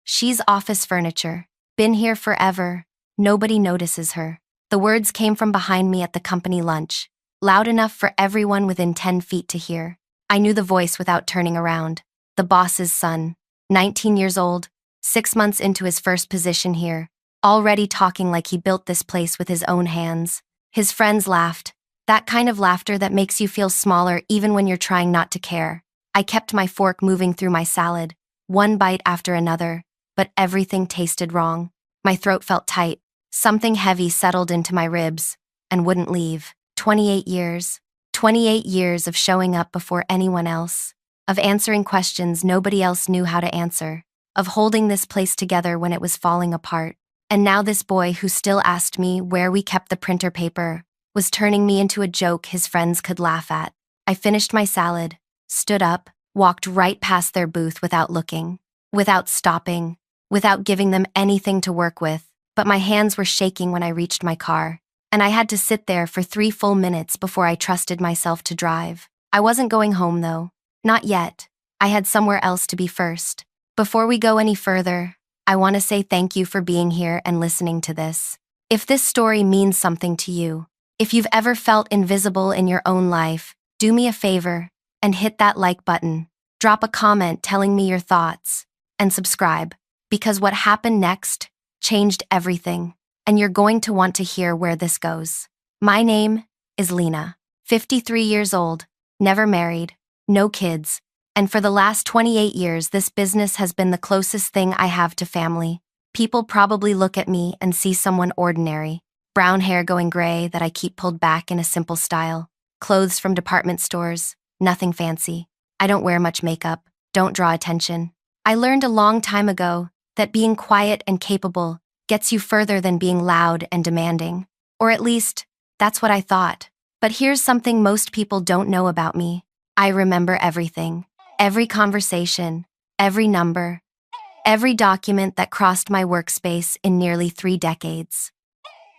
She's office furniture. Been here forever. Nobody notices her. The words came from behind me at the company lunch, loud enough for everyone within 10 feet to hear. I knew the voice without turning around. The boss's son, 19 years old, 6 months into his first position here, already talking like he built this place with his own hands. His friends laughed, that kind of laughter that makes you feel smaller even when you're trying not to care. I kept my fork moving through my salad, one bite after another, but everything tasted wrong. My throat felt tight. Something heavy settled into my ribs and wouldn't leave. 28 years. 28 years of showing up before anyone else, of answering questions nobody else knew how to answer, of holding this place together when it was falling apart. And now this boy who still asked me where we kept the printer paper was turning me into a joke his friends could laugh at. I finished my salad, stood up, walked right past their booth without looking, without stopping, without giving them anything to work with, but my hands were shaking when I reached my car, and I had to sit there for 3 full minutes before I trusted myself to drive. I wasn't going home though. Not yet. I had somewhere else to be first. Before we go any further, I want to say thank you for being here and listening to this. If this story means something to you, if you've ever felt invisible in your own life, do me a favor and hit that like button. Drop a comment telling me your thoughts, and subscribe, because what happened next changed everything, and you're going to want to hear where this goes. My name is Lena, 53 years old, never married, no kids, and for the last 28 years this business has been the closest thing I have to family. People probably look at me and see someone ordinary, brown hair going gray that I keep pulled back in a simple style, clothes from department stores, nothing fancy. I don't wear much makeup, don't draw attention. I learned a long time ago that being quiet and capable gets you further than being loud and demanding. Or at least, that's what I thought. But here's something most people don't know about me. I remember everything. Every conversation, every number, every document that crossed my workspace in nearly 3 decades.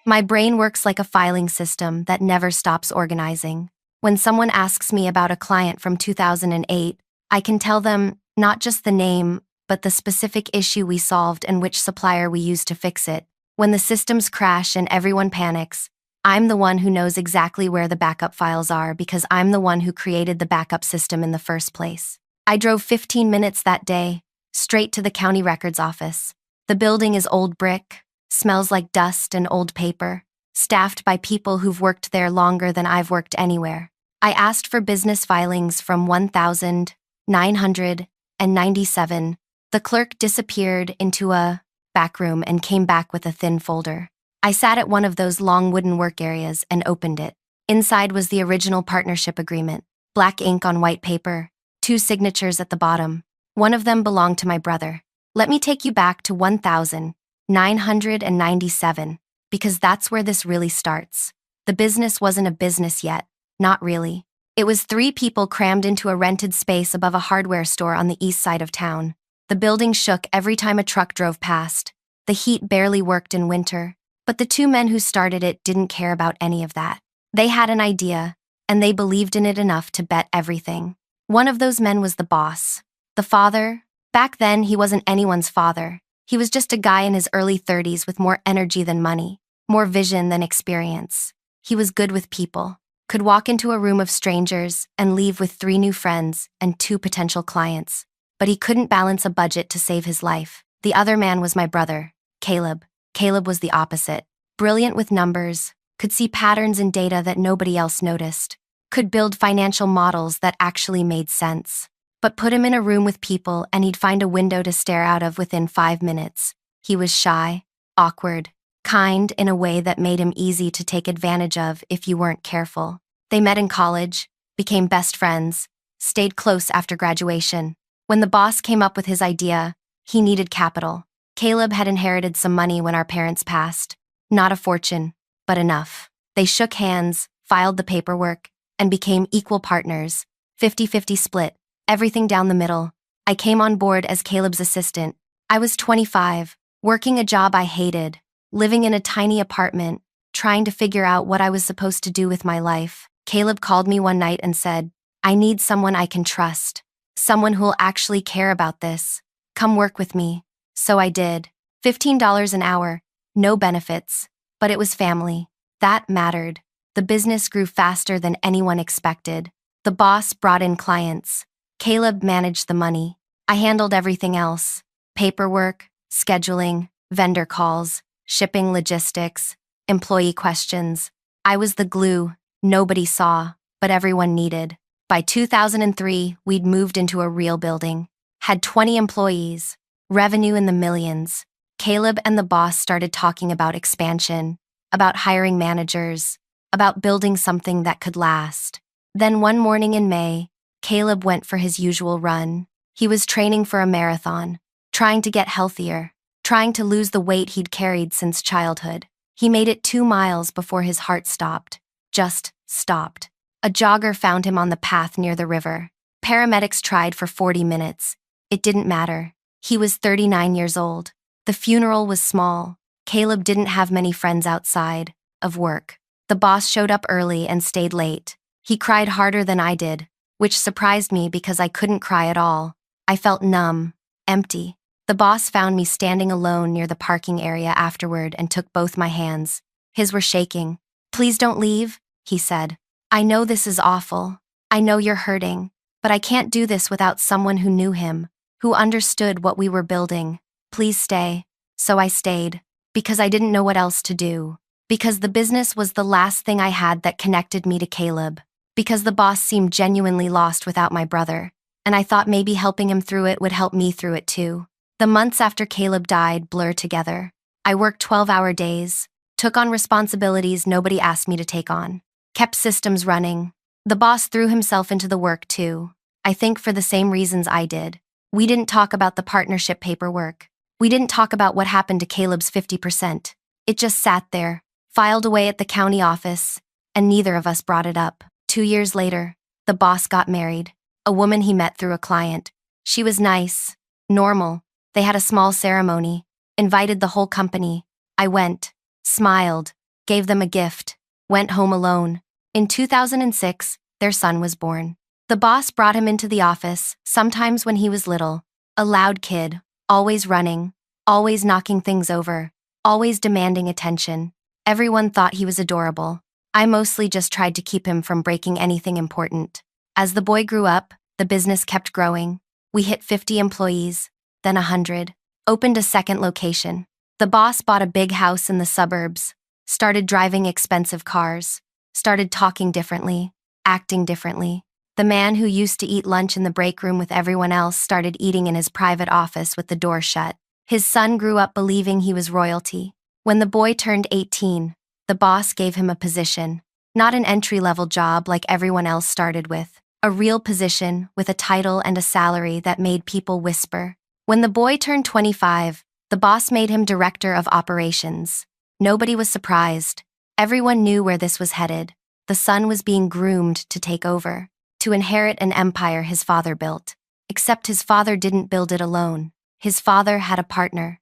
My brain works like a filing system that never stops organizing. When someone asks me about a client from 2008, I can tell them not just the name, but the specific issue we solved and which supplier we used to fix it. When the systems crash and everyone panics, I'm the one who knows exactly where the backup files are because I'm the one who created the backup system in the first place. I drove 15 minutes that day, straight to the county records office. The building is old brick, smells like dust and old paper, staffed by people who've worked there longer than I've worked anywhere. I asked for business filings from 1997. The clerk disappeared into a back room and came back with a thin folder. I sat at one of those long wooden work areas and opened it. Inside was the original partnership agreement, black ink on white paper, 2 signatures at the bottom. One of them belonged to my brother. Let me take you back to 1997, because that's where this really starts. The business wasn't a business yet, not really. It was 3 people crammed into a rented space above a hardware store on the east side of town. The building shook every time a truck drove past. The heat barely worked in winter, but the 2 men who started it didn't care about any of that. They had an idea, and they believed in it enough to bet everything. One of those men was the boss. The father? Back then, he wasn't anyone's father. He was just a guy in his early 30s with more energy than money, more vision than experience. He was good with people, could walk into a room of strangers and leave with 3 new friends and 2 potential clients. But he couldn't balance a budget to save his life. The other man was my brother, Caleb. Caleb was the opposite. Brilliant with numbers, could see patterns in data that nobody else noticed, could build financial models that actually made sense. But put him in a room with people and he'd find a window to stare out of within 5 minutes. He was shy, awkward, kind in a way that made him easy to take advantage of if you weren't careful. They met in college, became best friends, stayed close after graduation. When the boss came up with his idea, he needed capital. Caleb had inherited some money when our parents passed. Not a fortune, but enough. They shook hands, filed the paperwork, and became equal partners. 50-50 split, everything down the middle. I came on board as Caleb's assistant. I was 25, working a job I hated, living in a tiny apartment, trying to figure out what I was supposed to do with my life. Caleb called me one night and said, "I need someone I can trust. Someone who'll actually care about this. Come work with me." So I did. $15 an hour, no benefits, but it was family. That mattered. The business grew faster than anyone expected. The boss brought in clients. Caleb managed the money. I handled everything else: paperwork, scheduling, vendor calls, shipping logistics, employee questions. I was the glue nobody saw, but everyone needed. By 2003, we'd moved into a real building, had 20 employees, revenue in the millions. Caleb and the boss started talking about expansion, about hiring managers, about building something that could last. Then one morning in May, Caleb went for his usual run. He was training for a marathon, trying to get healthier, trying to lose the weight he'd carried since childhood. He made it 2 miles before his heart stopped. Just stopped. A jogger found him on the path near the river. Paramedics tried for 40 minutes. It didn't matter. He was 39 years old. The funeral was small. Caleb didn't have many friends outside of work. The boss showed up early and stayed late. He cried harder than I did, which surprised me because I couldn't cry at all. I felt numb, empty. The boss found me standing alone near the parking area afterward and took both my hands. His were shaking. "Please don't leave," he said. "I know this is awful. I know you're hurting, but I can't do this without someone who knew him, who understood what we were building. Please stay." So I stayed, because I didn't know what else to do. Because the business was the last thing I had that connected me to Caleb. Because the boss seemed genuinely lost without my brother, and I thought maybe helping him through it would help me through it too. The months after Caleb died blur together. I worked 12-hour days, took on responsibilities nobody asked me to take on, kept systems running. The boss threw himself into the work too, I think for the same reasons I did. We didn't talk about the partnership paperwork. We didn't talk about what happened to Caleb's 50%. It just sat there, filed away at the county office, and neither of us brought it up. 2 years later, the boss got married, a woman he met through a client. She was nice, normal. They had a small ceremony, invited the whole company. I went, smiled, gave them a gift, went home alone. In 2006, their son was born. The boss brought him into the office, sometimes when he was little. A loud kid, always running, always knocking things over, always demanding attention. Everyone thought he was adorable. I mostly just tried to keep him from breaking anything important. As the boy grew up, the business kept growing. We hit 50 employees, then 100, opened a second location. The boss bought a big house in the suburbs, started driving expensive cars, started talking differently, acting differently. The man who used to eat lunch in the break room with everyone else started eating in his private office with the door shut. His son grew up believing he was royalty. When the boy turned 18, the boss gave him a position, not an entry-level job like everyone else started with, a real position with a title and a salary that made people whisper. When the boy turned 25, the boss made him director of operations. Nobody was surprised. Everyone knew where this was headed. The son was being groomed to take over, to inherit an empire his father built. Except his father didn't build it alone. His father had a partner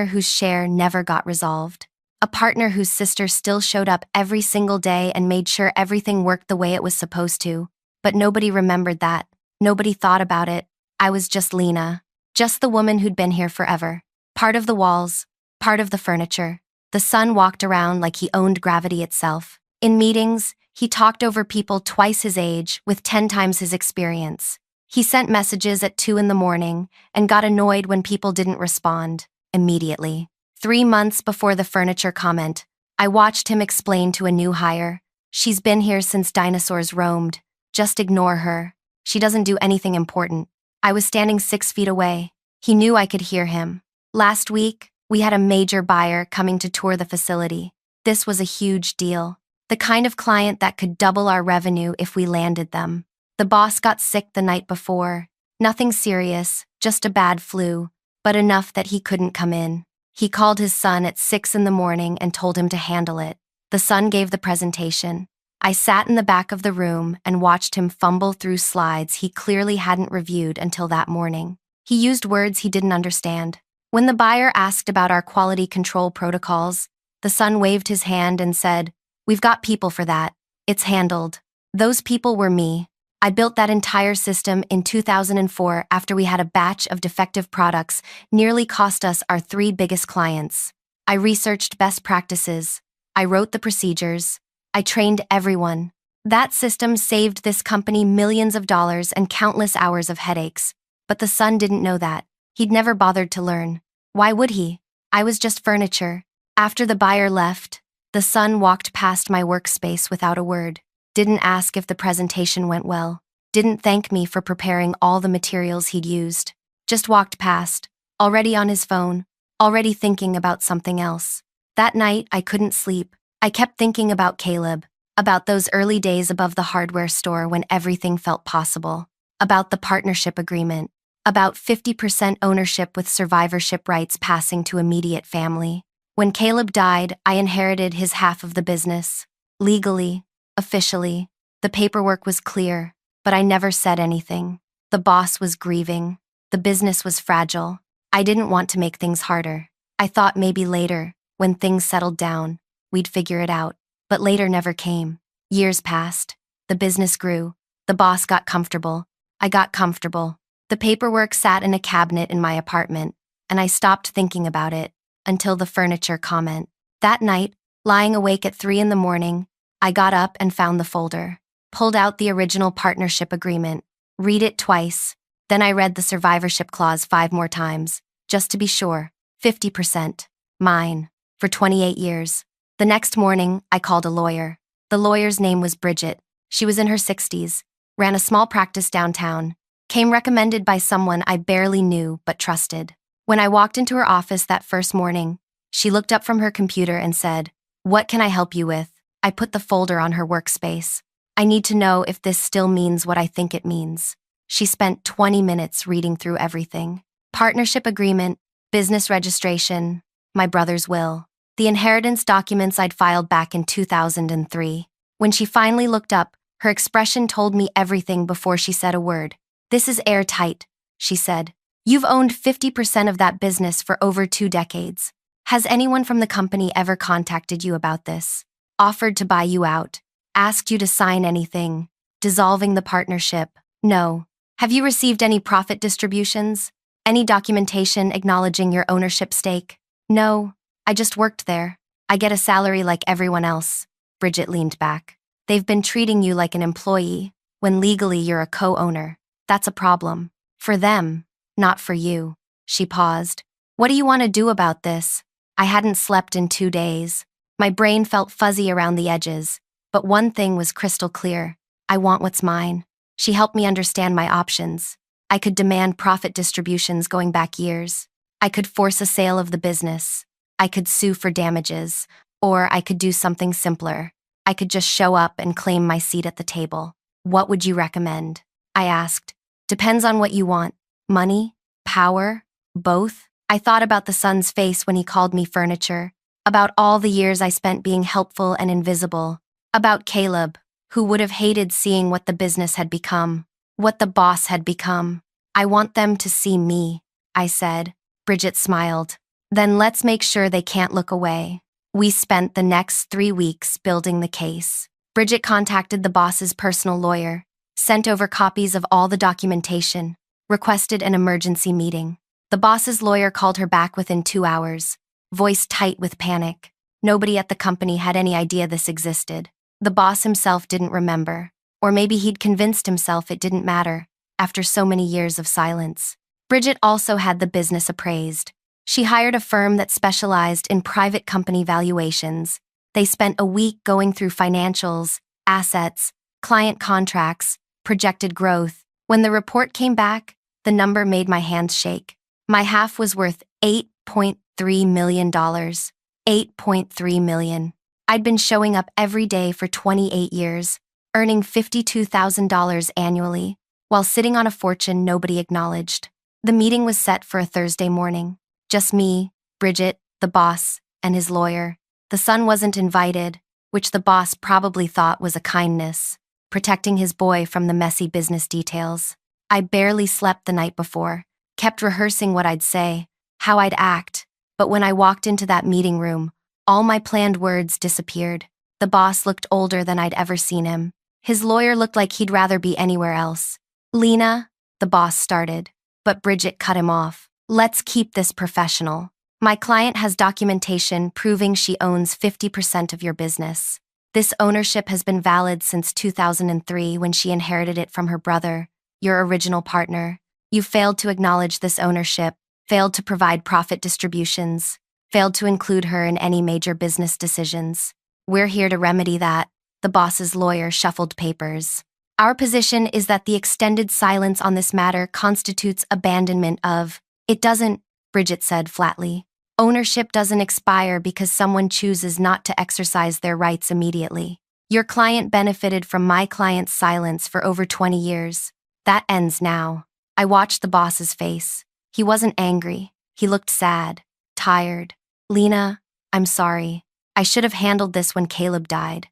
whose share never got resolved, a partner whose sister still showed up every single day and made sure everything worked the way it was supposed to. But nobody remembered that. Nobody thought about it. I was just Lena, just the woman who'd been here forever. Part of the walls, part of the furniture. The son walked around like he owned gravity itself. In meetings, he talked over people twice his age with 10 times his experience. He sent messages at 2 in the morning and got annoyed when people didn't respond immediately. 3 months before the furniture comment, I watched him explain to a new hire, "She's been here since dinosaurs roamed. Just ignore her. She doesn't do anything important." I was standing 6 feet away. He knew I could hear him. Last week, we had a major buyer coming to tour the facility. This was a huge deal. The kind of client that could double our revenue if we landed them. The boss got sick the night before. Nothing serious, just a bad flu, but enough that he couldn't come in. He called his son at 6 in the morning and told him to handle it. The son gave the presentation. I sat in the back of the room and watched him fumble through slides he clearly hadn't reviewed until that morning. He used words he didn't understand. When the buyer asked about our quality control protocols, the son waved his hand and said, "We've got people for that. It's handled." Those people were me. I built that entire system in 2004 after we had a batch of defective products nearly cost us our three biggest clients. I researched best practices. I wrote the procedures. I trained everyone. That system saved this company millions of dollars and countless hours of headaches. But the son didn't know that. He'd never bothered to learn. Why would he? I was just furniture. After the buyer left, the son walked past my workspace without a word. Didn't ask if the presentation went well. Didn't thank me for preparing all the materials he'd used. Just walked past, already on his phone, already thinking about something else. That night, I couldn't sleep. I kept thinking about Caleb, about those early days above the hardware store when everything felt possible, about the partnership agreement, about 50% ownership with survivorship rights passing to immediate family. When Caleb died, I inherited his half of the business. Legally, officially, the paperwork was clear, but I never said anything. The boss was grieving. The business was fragile. I didn't want to make things harder. I thought maybe later, when things settled down, we'd figure it out. But later never came. Years passed. The business grew. The boss got comfortable. I got comfortable. The paperwork sat in a cabinet in my apartment, and I stopped thinking about it until the furniture comment. That night, lying awake at 3 a.m, I got up and found the folder, pulled out the original partnership agreement, read it twice, then I read the survivorship clause 5 more times, just to be sure. 50%. Mine. For 28 years. The next morning, I called a lawyer. The lawyer's name was Bridget. She was in her 60s, ran a small practice downtown, came recommended by someone I barely knew but trusted. When I walked into her office that first morning, she looked up from her computer and said, "What can I help you with?" I put the folder on her workspace. "I need to know if this still means what I think it means." She spent 20 minutes reading through everything. Partnership agreement, business registration, my brother's will, the inheritance documents I'd filed back in 2003. When she finally looked up, her expression told me everything before she said a word. "This is airtight," she said. "You've owned 50% of that business for over 2 decades. Has anyone from the company ever contacted you about this? Offered to buy you out? Asked you to sign anything? Dissolving the partnership? No. Have you received any profit distributions? Any documentation acknowledging your ownership stake? No. I just worked there. I get a salary like everyone else." Bridget leaned back. "They've been treating you like an employee, when legally you're a co-owner. That's a problem. For them, not for you." She paused. "What do you want to do about this?" I hadn't slept in 2 days. My brain felt fuzzy around the edges, but one thing was crystal clear. I want what's mine. She helped me understand my options. I could demand profit distributions going back years. I could force a sale of the business. I could sue for damages, or I could do something simpler. I could just show up and claim my seat at the table. "What would you recommend?" I asked. "Depends on what you want. Money? Power? Both?" I thought about the son's face when he called me furniture, about all the years I spent being helpful and invisible, about Caleb, who would have hated seeing what the business had become, what the boss had become. "I want them to see me," I said. Bridget smiled. "Then let's make sure they can't look away." We spent the next 3 weeks building the case. Bridget contacted the boss's personal lawyer, sent over copies of all the documentation, requested an emergency meeting. The boss's lawyer called her back within 2 hours, voice tight with panic. Nobody at the company had any idea this existed. The boss himself didn't remember, or maybe he'd convinced himself it didn't matter, after so many years of silence. Bridget also had the business appraised. She hired a firm that specialized in private company valuations. They spent a week going through financials, assets, client contracts, projected growth. When the report came back, the number made my hands shake. My half was worth $8.3 million. $8.3 million. I'd been showing up every day for 28 years, earning $52,000 annually, while sitting on a fortune nobody acknowledged. The meeting was set for a Thursday morning. Just me, Bridget, the boss, and his lawyer. The son wasn't invited, which the boss probably thought was a kindness, protecting his boy from the messy business details. I barely slept the night before, kept rehearsing what I'd say, how I'd act, but when I walked into that meeting room, all my planned words disappeared. The boss looked older than I'd ever seen him. His lawyer looked like he'd rather be anywhere else. Lena, the boss started, but Bridget cut him off. Let's keep this professional. My client has documentation proving she owns 50% of your business. This ownership has been valid since 2003 when she inherited it from her brother, your original partner. You failed to acknowledge this ownership, failed to provide profit distributions, failed to include her in any major business decisions. We're here to remedy that. The boss's lawyer shuffled papers. Our position is that the extended silence on this matter constitutes abandonment of. It doesn't, Bridget said flatly. Ownership doesn't expire because someone chooses not to exercise their rights immediately. Your client benefited from my client's silence for over 20 years. That ends now. I watched the boss's face. He wasn't angry. He looked sad, tired. Lena, I'm sorry. I should have handled this when Caleb died.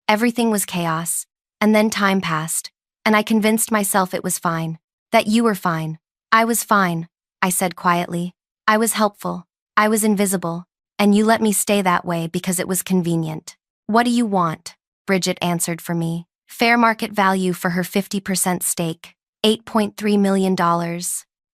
Everything was chaos. And then time passed, and I convinced myself it was fine. That you were fine. I was fine, I said quietly. I was helpful. I was invisible. And you let me stay that way because it was convenient. What do you want? Bridget answered for me. Fair market value for her 50% stake, $8.3 million.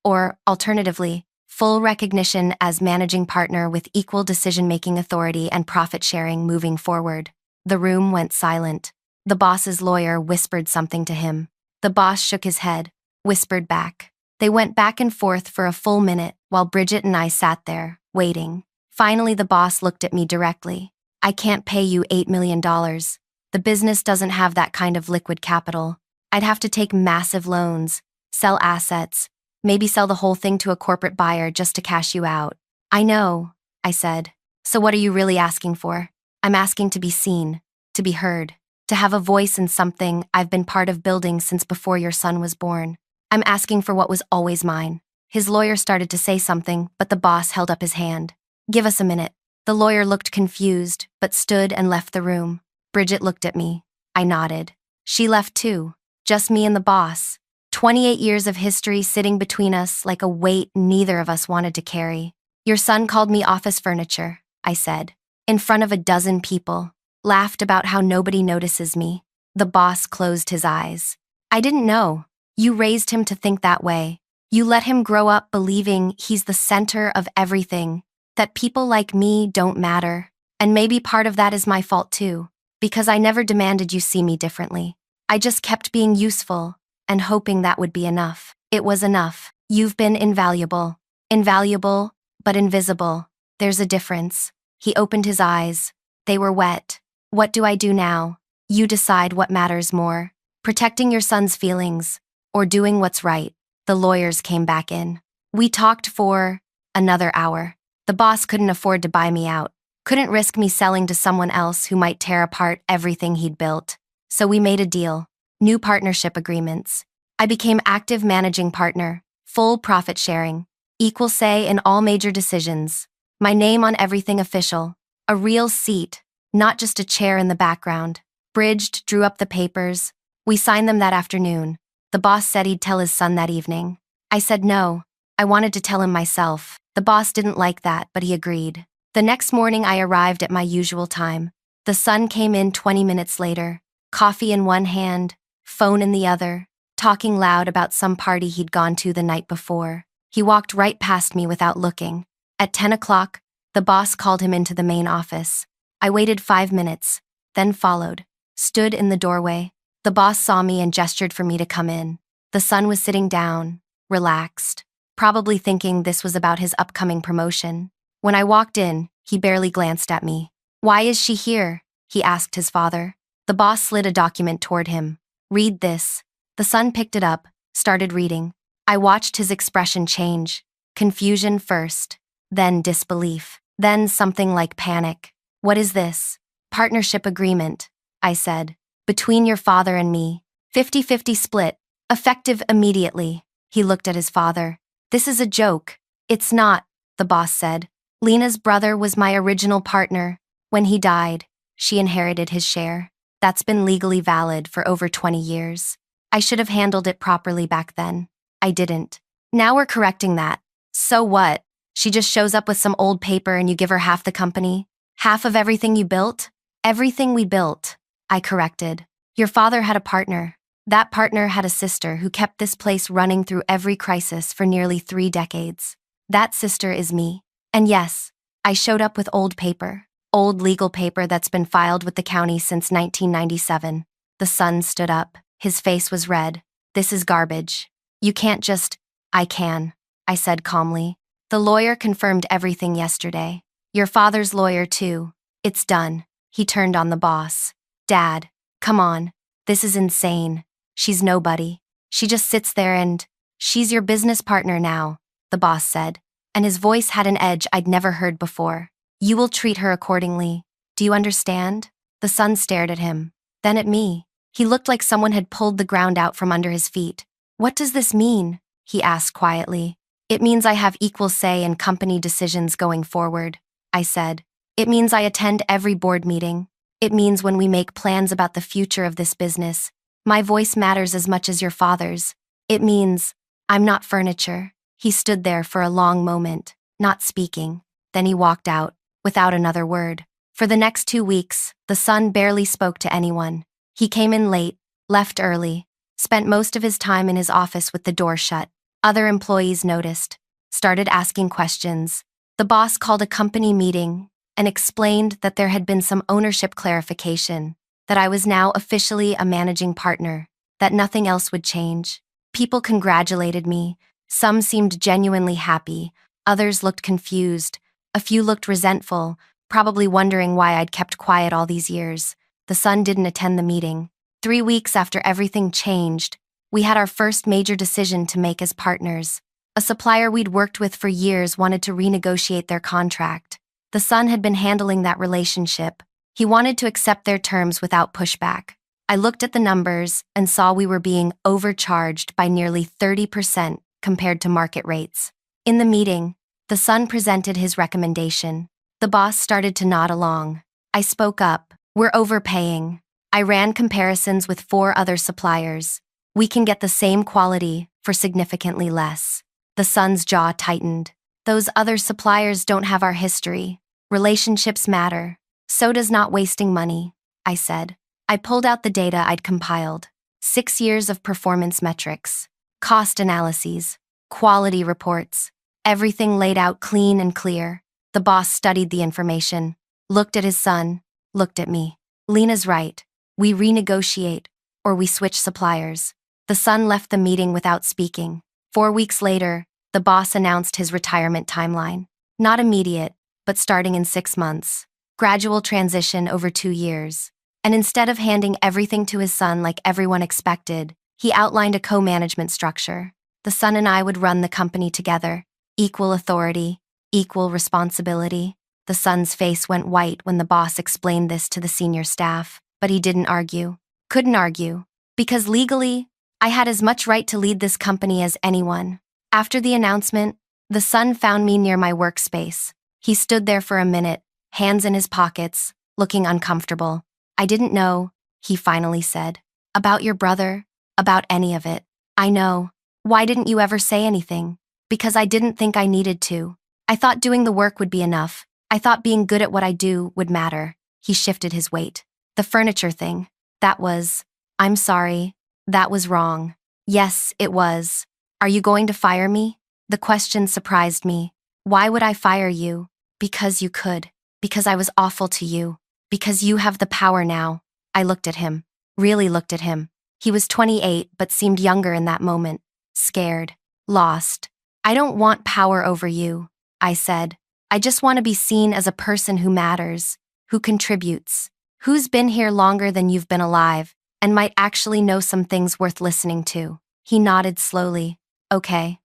Or, alternatively, full recognition as managing partner with equal decision-making authority and profit sharing moving forward. The room went silent. The boss's lawyer whispered something to him. The boss shook his head, whispered back. They went back and forth for a full minute while Bridget and I sat there, waiting. Finally, the boss looked at me directly. I can't pay you $8 million. The business doesn't have that kind of liquid capital. I'd have to take massive loans, sell assets, maybe sell the whole thing to a corporate buyer just to cash you out. I know, I said. So what are you really asking for? I'm asking to be seen, to be heard, to have a voice in something I've been part of building since before your son was born. I'm asking for what was always mine. His lawyer started to say something, but the boss held up his hand. Give us a minute. The lawyer looked confused, but stood and left the room. Bridget looked at me. I nodded. She left too. Just me and the boss. 28 years of history sitting between us like a weight neither of us wanted to carry. Your son called me office furniture, I said. In front of a dozen people. Laughed about how nobody notices me. The boss closed his eyes. I didn't know. You raised him to think that way. You let him grow up believing he's the center of everything, that people like me don't matter. And maybe part of that is my fault too, because I never demanded you see me differently. I just kept being useful and hoping that would be enough. It was enough. You've been invaluable. Invaluable, but invisible. There's a difference. He opened his eyes. They were wet. What do I do now? You decide what matters more. Protecting your son's feelings, or doing what's right. The lawyers came back in. We talked for another hour. The boss couldn't afford to buy me out, couldn't risk me selling to someone else who might tear apart everything he'd built. So we made a deal. New partnership agreements. I became active managing partner, full profit sharing, equal say in all major decisions. My name on everything official. A real seat, not just a chair in the background. Bridged drew up the papers. We signed them that afternoon. The boss said he'd tell his son that evening. I said no. I wanted to tell him myself. The boss didn't like that, but he agreed. The next morning I arrived at my usual time. The son came in 20 minutes later, coffee in one hand, phone in the other, talking loud about some party he'd gone to the night before. He walked right past me without looking. At 10 o'clock, the boss called him into the main office. I waited 5 minutes, then followed, stood in the doorway. The boss saw me and gestured for me to come in. The son was sitting down, relaxed, probably thinking this was about his upcoming promotion. When I walked in, he barely glanced at me. Why is she here? He asked his father. The boss slid a document toward him. Read this. The son picked it up, started reading. I watched his expression change. Confusion first, then disbelief, then something like panic. What is this? Partnership agreement, I said. Between your father and me. 50-50 split, effective immediately. He looked at his father. This is a joke. It's not, the boss said. Lena's brother was my original partner. When he died, she inherited his share. That's been legally valid for over 20 years. I should have handled it properly back then. I didn't. Now we're correcting that. So what? She just shows up with some old paper and you give her half the company? Half of everything you built? Everything we built, I corrected. Your father had a partner. That partner had a sister who kept this place running through every crisis for nearly 3 decades. That sister is me. And yes, I showed up with old paper. Old legal paper that's been filed with the county since 1997. The son stood up. His face was red. This is garbage. You can't just— I can, I said calmly. The lawyer confirmed everything yesterday. Your father's lawyer too. It's done. He turned on the boss. Dad, come on. This is insane. She's nobody. She just sits there and— She's your business partner now, the boss said, and his voice had an edge I'd never heard before. You will treat her accordingly. Do you understand? The son stared at him, then at me. He looked like someone had pulled the ground out from under his feet. What does this mean? He asked quietly. It means I have equal say in company decisions going forward, I said. It means I attend every board meeting. It means when we make plans about the future of this business, my voice matters as much as your father's. It means I'm not furniture. He stood there for a long moment, not speaking. Then he walked out, without another word. For the next 2 weeks, the son barely spoke to anyone. He came in late, left early, spent most of his time in his office with the door shut. Other employees noticed, started asking questions. The boss called a company meeting and explained that there had been some ownership clarification, that I was now officially a managing partner, that nothing else would change. People congratulated me. Some seemed genuinely happy. Others looked confused. A few looked resentful, probably wondering why I'd kept quiet all these years. The son didn't attend the meeting. 3 weeks after everything changed, we had our first major decision to make as partners. A supplier we'd worked with for years wanted to renegotiate their contract. The son had been handling that relationship. He wanted to accept their terms without pushback. I looked at the numbers and saw we were being overcharged by nearly 30% compared to market rates. In the meeting, the son presented his recommendation. The boss started to nod along. I spoke up. We're overpaying. I ran comparisons with 4 other suppliers. We can get the same quality for significantly less. The son's jaw tightened. Those other suppliers don't have our history. Relationships matter. So does not wasting money, I said. I pulled out the data I'd compiled. 6 years of performance metrics, cost analyses, quality reports, everything laid out clean and clear. The boss studied the information, looked at his son, looked at me. Lena's right. We renegotiate, or we switch suppliers. The son left the meeting without speaking. 4 weeks later, the boss announced his retirement timeline. Not immediate, but starting in 6 months. Gradual transition over 2 years. And instead of handing everything to his son like everyone expected, he outlined a co-management structure. The son and I would run the company together. Equal authority, equal responsibility. The son's face went white when the boss explained this to the senior staff, but he didn't argue. Couldn't argue. Because legally, I had as much right to lead this company as anyone. After the announcement, the son found me near my workspace. He stood there for a minute, hands in his pockets, looking uncomfortable. I didn't know, he finally said. About your brother, about any of it. I know. Why didn't you ever say anything? Because I didn't think I needed to. I thought doing the work would be enough. I thought being good at what I do would matter. He shifted his weight. The furniture thing. That was— I'm sorry. That was wrong. Yes, it was. Are you going to fire me? The question surprised me. Why would I fire you? Because you could. Because I was awful to you. Because you have the power now. I looked at him. Really looked at him. He was 28 but seemed younger in that moment. Scared. Lost. I don't want power over you, I said. I just want to be seen as a person who matters, who contributes, who's been here longer than you've been alive, and might actually know some things worth listening to. He nodded slowly. Okay,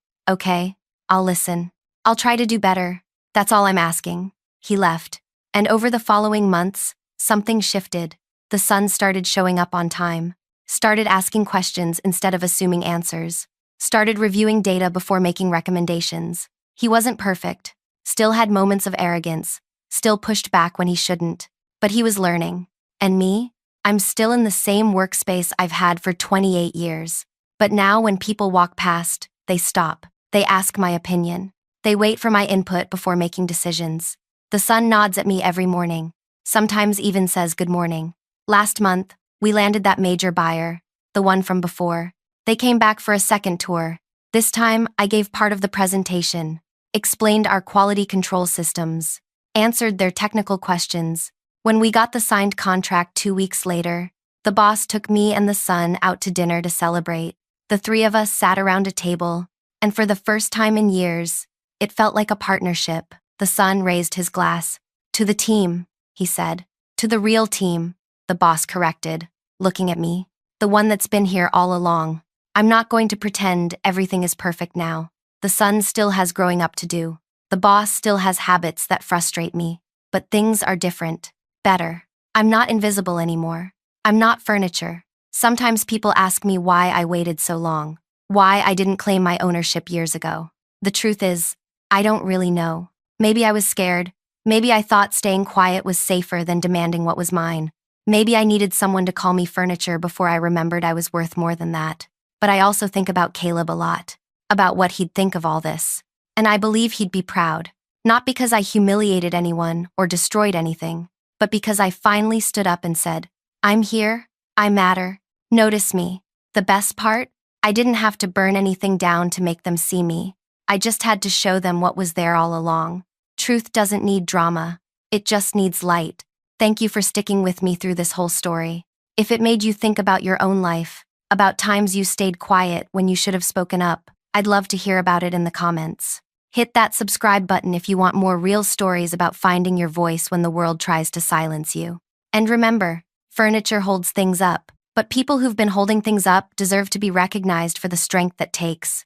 I'll listen. I'll try to do better. That's all I'm asking. He left. And over the following months, something shifted. The son started showing up on time, started asking questions instead of assuming answers, started reviewing data before making recommendations. He wasn't perfect, still had moments of arrogance, still pushed back when he shouldn't, but he was learning. And me? I'm still in the same workspace I've had for 28 years. But now when people walk past, they stop. They ask my opinion. They wait for my input before making decisions. The son nods at me every morning, sometimes even says good morning. Last month, We landed that major buyer, the one from before. They came back for a second tour. This time, I gave part of the presentation, explained our quality control systems, answered their technical questions. When we got the signed contract 2 weeks later, the boss took me and the son out to dinner to celebrate. The three of us sat around a table, and for the first time in years, it felt like a partnership. The son raised his glass. To the team, he said. To the real team, the boss corrected, looking at me. The one that's been here all along. I'm not going to pretend everything is perfect now. The son still has growing up to do. The boss still has habits that frustrate me. But things are different. Better. I'm not invisible anymore. I'm not furniture. Sometimes people ask me why I waited so long. Why I didn't claim my ownership years ago. The truth is, I don't really know. Maybe I was scared. Maybe I thought staying quiet was safer than demanding what was mine. Maybe I needed someone to call me furniture before I remembered I was worth more than that. But I also think about Caleb a lot. About what he'd think of all this. And I believe he'd be proud. Not because I humiliated anyone or destroyed anything, but because I finally stood up and said, I'm here, I matter, notice me. The best part? I didn't have to burn anything down to make them see me. I just had to show them what was there all along. Truth doesn't need drama. It just needs light. Thank you for sticking with me through this whole story. If it made you think about your own life, about times you stayed quiet when you should have spoken up, I'd love to hear about it in the comments. Hit that subscribe button if you want more real stories about finding your voice when the world tries to silence you. And remember, furniture holds things up, but people who've been holding things up deserve to be recognized for the strength that takes.